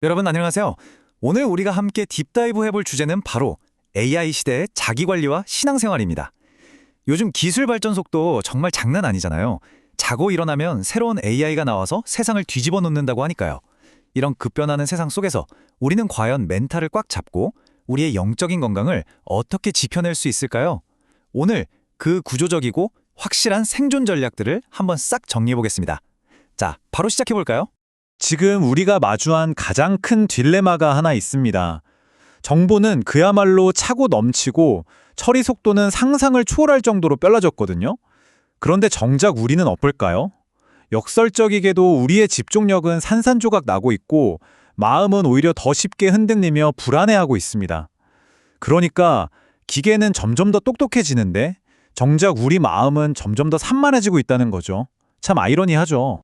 여러분 안녕하세요. 오늘 우리가 함께 딥다이브 해볼 주제는 바로 AI 시대의 자기관리와 신앙생활입니다. 요즘 기술 발전 속도 정말 장난 아니잖아요. 자고 일어나면 새로운 AI가 나와서 세상을 뒤집어 놓는다고 하니까요. 이런 급변하는 세상 속에서 우리는 과연 멘탈을 꽉 잡고 우리의 영적인 건강을 어떻게 지켜낼 수 있을까요? 오늘 그 구조적이고 확실한 생존 전략들을 한번 싹 정리해 보겠습니다. 자, 바로 시작해 볼까요? 지금 우리가 마주한 가장 큰 딜레마가 하나 있습니다. 정보는 그야말로 차고 넘치고 처리 속도는 상상을 초월할 정도로 빨라졌거든요. 그런데 정작 우리는 어떨까요? 역설적이게도 우리의 집중력은 산산조각 나고 있고 마음은 오히려 더 쉽게 흔들리며 불안해하고 있습니다. 그러니까 기계는 점점 더 똑똑해지는데 정작 우리 마음은 점점 더 산만해지고 있다는 거죠. 참 아이러니하죠.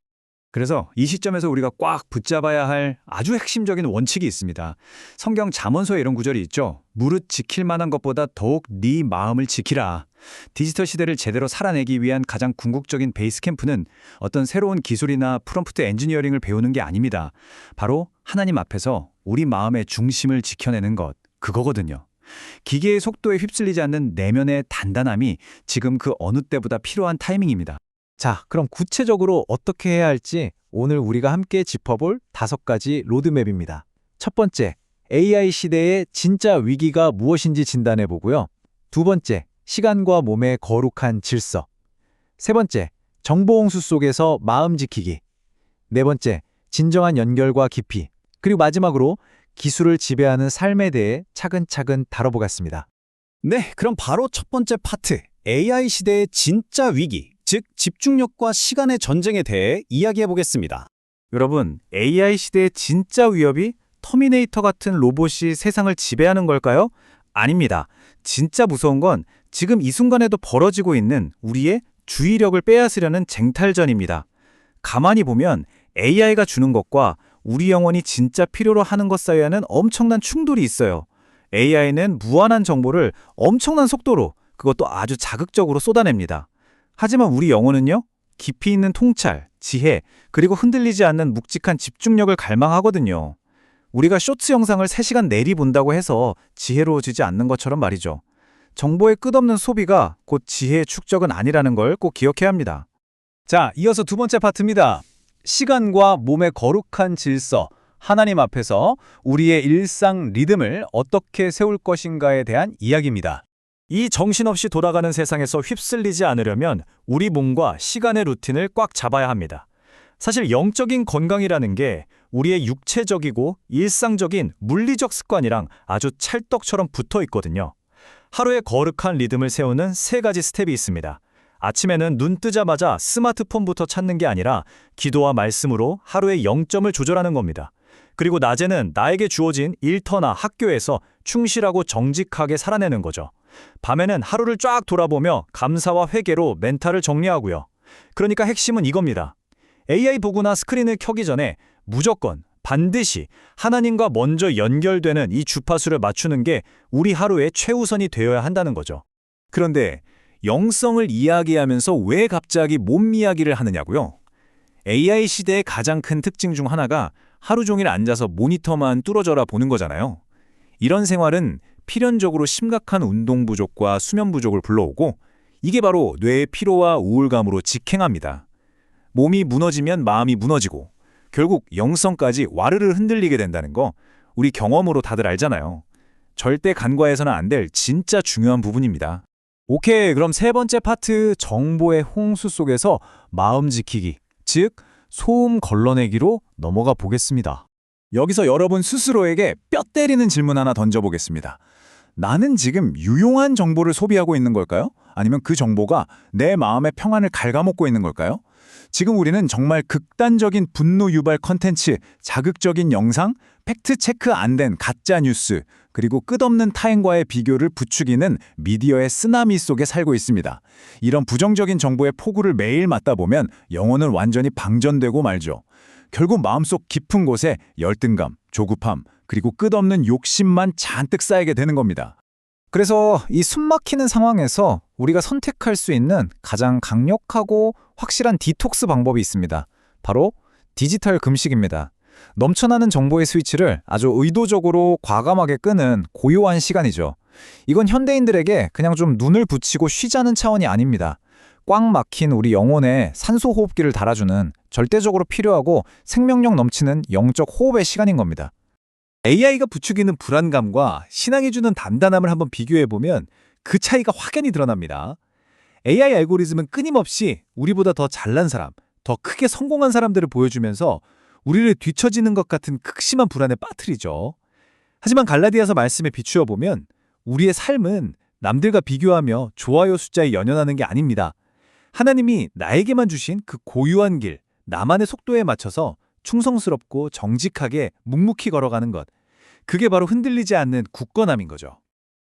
그래서 이 시점에서 우리가 꽉 붙잡아야 할 아주 핵심적인 원칙이 있습니다. 성경 잠언서에 이런 구절이 있죠. 무릇 지킬 만한 것보다 더욱 네 마음을 지키라. 디지털 시대를 제대로 살아내기 위한 가장 궁극적인 베이스 캠프는 어떤 새로운 기술이나 프롬프트 엔지니어링을 배우는 게 아닙니다. 바로 하나님 앞에서 우리 마음의 중심을 지켜내는 것, 그거거든요. 기계의 속도에 휩쓸리지 않는 내면의 단단함이 지금 그 어느 때보다 필요한 타이밍입니다. 자, 그럼 구체적으로 어떻게 해야 할지 오늘 우리가 함께 짚어볼 5가지 로드맵입니다. 첫 번째, AI 시대의 진짜 위기가 무엇인지 진단해 보고요. 두 번째, 시간과 몸의 거룩한 질서. 세 번째, 정보 홍수 속에서 마음 지키기. 네 번째, 진정한 연결과 깊이. 그리고 마지막으로 기술을 지배하는 삶에 대해 차근차근 다뤄보겠습니다. 네, 그럼 바로 첫 번째 파트, AI 시대의 진짜 위기, 즉 집중력과 시간의 전쟁에 대해 이야기해 보겠습니다. 여러분, AI 시대의 진짜 위협이 터미네이터 같은 로봇이 세상을 지배하는 걸까요? 아닙니다. 진짜 무서운 건 지금 이 순간에도 벌어지고 있는 우리의 주의력을 빼앗으려는 쟁탈전입니다. 가만히 보면 AI가 주는 것과 우리 영혼이 진짜 필요로 하는 것 사이에는 엄청난 충돌이 있어요. AI는 무한한 정보를 엄청난 속도로, 그것도 아주 자극적으로 쏟아냅니다. 하지만 우리 영혼은요? 깊이 있는 통찰, 지혜, 그리고 흔들리지 않는 묵직한 집중력을 갈망하거든요. 우리가 쇼츠 영상을 3시간 내리 본다고 해서 지혜로워지지 않는 것처럼 말이죠. 정보의 끝없는 소비가 곧 지혜의 축적은 아니라는 걸 꼭 기억해야 합니다. 자, 이어서 두 번째 파트입니다. 시간과 몸의 거룩한 질서, 하나님 앞에서 우리의 일상 리듬을 어떻게 세울 것인가에 대한 이야기입니다. 이 정신없이 돌아가는 세상에서 휩쓸리지 않으려면 우리 몸과 시간의 루틴을 꽉 잡아야 합니다. 사실 영적인 건강이라는 게 우리의 육체적이고 일상적인 물리적 습관이랑 아주 찰떡처럼 붙어 있거든요. 하루의 거룩한 리듬을 세우는 3가지 스텝이 있습니다. 아침에는 눈 뜨자마자 스마트폰부터 찾는 게 아니라 기도와 말씀으로 하루의 0점을 조절하는 겁니다. 그리고 낮에는 나에게 주어진 일터나 학교에서 충실하고 정직하게 살아내는 거죠. 밤에는 하루를 쫙 돌아보며 감사와 회개로 멘탈을 정리하고요. 그러니까 핵심은 이겁니다. AI 보고나 스크린을 켜기 전에 무조건 반드시 하나님과 먼저 연결되는 이 주파수를 맞추는 게 우리 하루의 최우선이 되어야 한다는 거죠. 그런데 영성을 이야기하면서 왜 갑자기 몸 이야기를 하느냐고요? AI 시대의 가장 큰 특징 중 하나가 하루 종일 앉아서 모니터만 뚫어져라 보는 거잖아요. 이런 생활은 필연적으로 심각한 운동 부족과 수면 부족을 불러오고 이게 바로 뇌의 피로와 우울감으로 직행합니다. 몸이 무너지면 마음이 무너지고 결국 영성까지 와르르 흔들리게 된다는 거 우리 경험으로 다들 알잖아요. 절대 간과해서는 안 될 진짜 중요한 부분입니다. 오케이, 그럼 세 번째 파트 정보의 홍수 속에서 마음 지키기, 즉 소음 걸러내기로 넘어가 보겠습니다. 여기서 여러분 스스로에게 뼈 때리는 질문 하나 던져보겠습니다. 나는 지금 유용한 정보를 소비하고 있는 걸까요? 아니면 그 정보가 내 마음의 평안을 갉아먹고 있는 걸까요? 지금 우리는 정말 극단적인 분노 유발 컨텐츠, 자극적인 영상, 팩트 체크 안 된 가짜 뉴스, 그리고 끝없는 타인과의 비교를 부추기는 미디어의 쓰나미 속에 살고 있습니다. 이런 부정적인 정보의 폭우를 매일 맞다 보면 영혼은 완전히 방전되고 말죠. 결국 마음속 깊은 곳에 열등감, 조급함, 그리고 끝없는 욕심만 잔뜩 쌓이게 되는 겁니다. 그래서 이 숨막히는 상황에서 우리가 선택할 수 있는 가장 강력하고 확실한 디톡스 방법이 있습니다. 바로 디지털 금식입니다. 넘쳐나는 정보의 스위치를 아주 의도적으로 과감하게 끄는 고요한 시간이죠. 이건 현대인들에게 그냥 좀 눈을 붙이고 쉬자는 차원이 아닙니다. 꽉 막힌 우리 영혼에 산소 호흡기를 달아주는 절대적으로 필요하고 생명력 넘치는 영적 호흡의 시간인 겁니다. AI가 부추기는 불안감과 신앙이 주는 단단함을 한번 비교해보면 그 차이가 확연히 드러납니다. AI 알고리즘은 끊임없이 우리보다 더 잘난 사람, 더 크게 성공한 사람들을 보여주면서 우리를 뒤처지는 것 같은 극심한 불안에 빠뜨리죠. 하지만 갈라디아서 말씀에 비추어 보면 우리의 삶은 남들과 비교하며 좋아요 숫자에 연연하는 게 아닙니다. 하나님이 나에게만 주신 그 고유한 길, 나만의 속도에 맞춰서 충성스럽고 정직하게 묵묵히 걸어가는 것. 그게 바로 흔들리지 않는 굳건함인 거죠.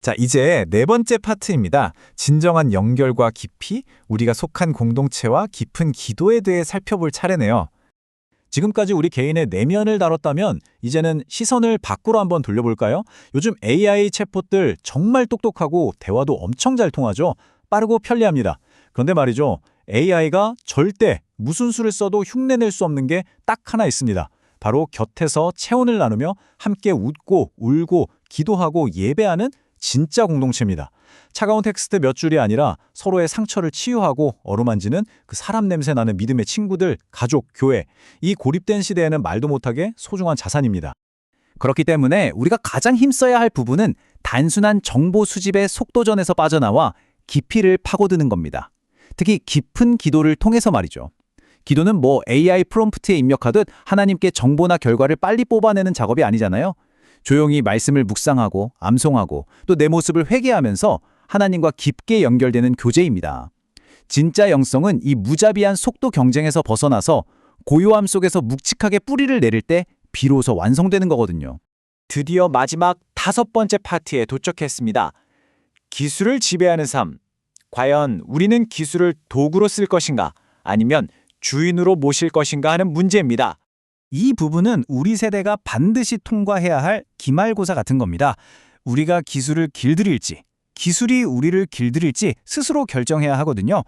자, 이제 네 번째 파트입니다. 진정한 연결과 깊이, 우리가 속한 공동체와 깊은 기도에 대해 살펴볼 차례네요. 지금까지 우리 개인의 내면을 다뤘다면 이제는 시선을 밖으로 한번 돌려볼까요? 요즘 AI 챗봇들 정말 똑똑하고 대화도 엄청 잘 통하죠. 빠르고 편리합니다. 그런데 말이죠. AI가 절대 무슨 수를 써도 흉내낼 수 없는 게 딱 하나 있습니다. 바로 곁에서 체온을 나누며 함께 웃고 울고 기도하고 예배하는 진짜 공동체입니다. 차가운 텍스트 몇 줄이 아니라 서로의 상처를 치유하고 어루만지는 그 사람 냄새 나는 믿음의 친구들, 가족, 교회. 이 고립된 시대에는 말도 못하게 소중한 자산입니다. 그렇기 때문에 우리가 가장 힘써야 할 부분은 단순한 정보 수집의 속도전에서 빠져나와 깊이를 파고드는 겁니다. 특히 깊은 기도를 통해서 말이죠. 기도는 뭐 AI 프롬프트에 입력하듯 하나님께 정보나 결과를 빨리 뽑아내는 작업이 아니잖아요. 조용히 말씀을 묵상하고 암송하고 또 내 모습을 회개하면서 하나님과 깊게 연결되는 교제입니다. 진짜 영성은 이 무자비한 속도 경쟁에서 벗어나서 고요함 속에서 묵직하게 뿌리를 내릴 때 비로소 완성되는 거거든요. 드디어 마지막 5번째 파트에 도착했습니다. 기술을 지배하는 삶. 과연 우리는 기술을 도구로 쓸 것인가 아니면 주인으로 모실 것인가 하는 문제입니다. 이 부분은 우리 세대가 반드시 통과해야 할 기말고사 같은 겁니다. 우리가 기술을 길들일지, 기술이 우리를 길들일지 스스로 결정해야 하거든요.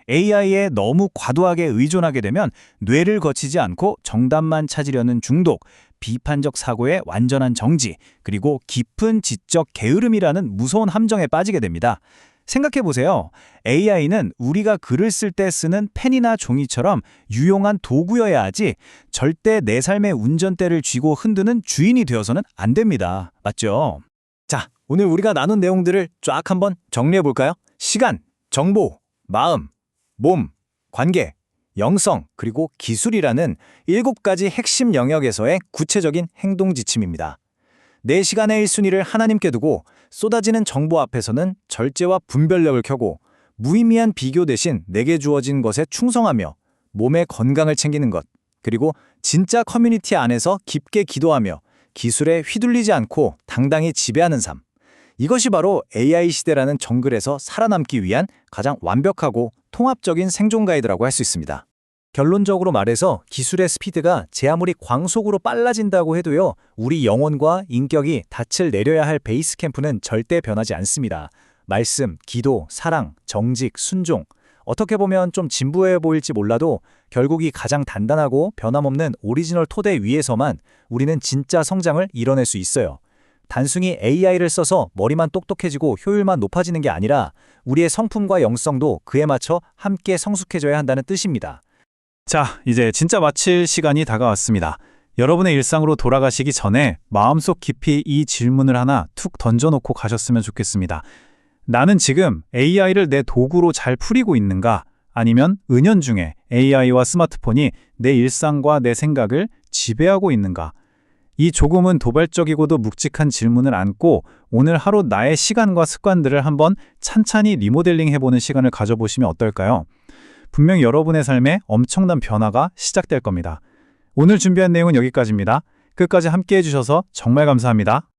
AI에 너무 과도하게 의존하게 되면 뇌를 거치지 않고 정답만 찾으려는 중독, 비판적 사고의 완전한 정지, 그리고 깊은 지적 게으름이라는 무서운 함정에 빠지게 됩니다. 생각해보세요. AI는 우리가 글을 쓸 때 쓰는 펜이나 종이처럼 유용한 도구여야 하지 절대 내 삶의 운전대를 쥐고 흔드는 주인이 되어서는 안 됩니다. 맞죠? 자, 오늘 우리가 나눈 내용들을 쫙 한번 정리해볼까요? 시간, 정보, 마음, 몸, 관계, 영성, 그리고 기술이라는 7가지 핵심 영역에서의 구체적인 행동 지침입니다. 내 시간의 1순위를 하나님께 두고 쏟아지는 정보 앞에서는 절제와 분별력을 켜고 무의미한 비교 대신 내게 주어진 것에 충성하며 몸의 건강을 챙기는 것, 그리고 진짜 커뮤니티 안에서 깊게 기도하며 기술에 휘둘리지 않고 당당히 지배하는 삶. 이것이 바로 AI 시대라는 정글에서 살아남기 위한 가장 완벽하고 통합적인 생존 가이드라고 할 수 있습니다. 결론적으로 말해서 기술의 스피드가 제 아무리 광속으로 빨라진다고 해도요, 우리 영혼과 인격이 닻을 내려야 할 베이스 캠프는 절대 변하지 않습니다. 말씀, 기도, 사랑, 정직, 순종. 어떻게 보면 좀 진부해 보일지 몰라도 결국 이 가장 단단하고 변함없는 오리지널 토대 위에서만 우리는 진짜 성장을 이뤄낼 수 있어요. 단순히 AI를 써서 머리만 똑똑해지고 효율만 높아지는 게 아니라 우리의 성품과 영성도 그에 맞춰 함께 성숙해져야 한다는 뜻입니다. 자, 이제 진짜 마칠 시간이 다가왔습니다. 여러분의 일상으로 돌아가시기 전에 마음속 깊이 이 질문을 하나 툭 던져놓고 가셨으면 좋겠습니다. 나는 지금 AI를 내 도구로 잘 풀이고 있는가? 아니면 은연중에 AI와 스마트폰이 내 일상과 내 생각을 지배하고 있는가? 이 조금은 도발적이고도 묵직한 질문을 안고 오늘 하루 나의 시간과 습관들을 한번 찬찬히 리모델링 해보는 시간을 가져보시면 어떨까요? 분명 여러분의 삶에 엄청난 변화가 시작될 겁니다. 오늘 준비한 내용은 여기까지입니다. 끝까지 함께 해주셔서 정말 감사합니다.